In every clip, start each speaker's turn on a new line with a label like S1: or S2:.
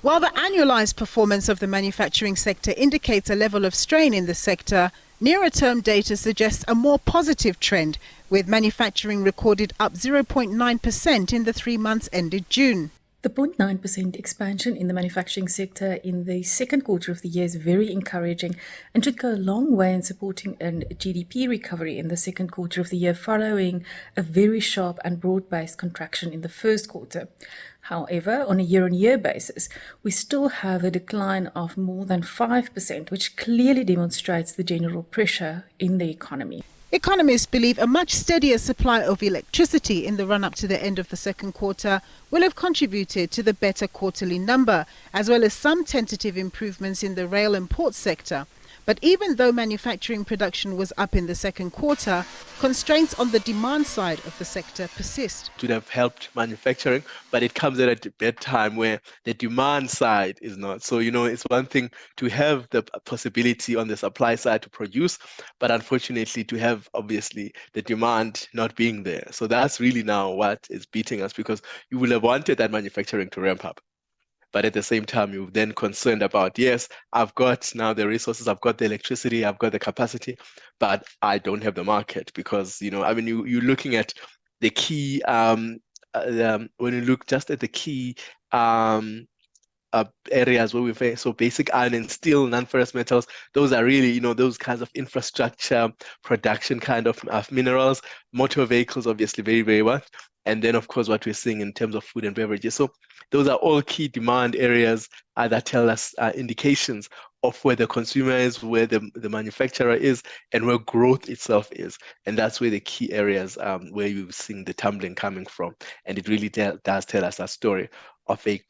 S1: While the annualised performance of the manufacturing sector indicates a level of strain in the sector, nearer-term data suggests a more positive trend, with manufacturing recorded up 0.9% in the 3 months ended June.
S2: The 0.9% expansion in the manufacturing sector in the second quarter of the year is very encouraging and should go a long way in supporting a GDP recovery in the second quarter of the year following a very sharp and broad-based contraction in the first quarter. However, on a year-on-year basis, we still have a decline of more than 5%, which clearly demonstrates the general pressure in the economy.
S1: Economists believe a much steadier supply of electricity in the run-up to the end of the second quarter will have contributed to the better quarterly number, as well as some tentative improvements in the rail and port sector. But even though manufacturing production was up in the second quarter, constraints on the demand side of the sector persist.
S3: It would have helped manufacturing, but it comes at a bad time where the demand side is not. So, it's one thing to have the possibility on the supply side to produce, but unfortunately to have, obviously, the demand not being there. So that's really now what is beating us, because you will have wanted that manufacturing to ramp up. But at the same time, you're then concerned about, yes, I've got now the resources, I've got the electricity, I've got the capacity, but I don't have the market because, you're looking at the key, when you look just at the key areas where we face, so basic iron and steel, non-ferrous metals, those are really, those kinds of infrastructure, production kind of minerals, motor vehicles, obviously very, very much. And then, of course, what we're seeing in terms of food and beverages. So those are all key demand areas that tell us indications of where the consumer is, where the manufacturer is, and where growth itself is. And that's where the key areas where you're seeing the tumbling coming from. And it really does tell us a story of a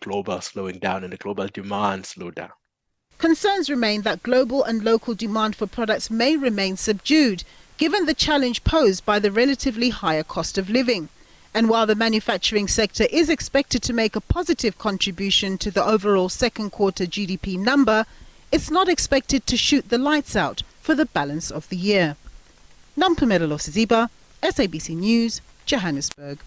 S3: global slowing down and a global demand slowdown.
S1: Concerns remain that global and local demand for products may remain subdued, given the challenge posed by the relatively higher cost of living. And while the manufacturing sector is expected to make a positive contribution to the overall second quarter GDP number, it's not expected to shoot the lights out for the balance of the year. Nampumelelo Siziba, SABC News, Johannesburg.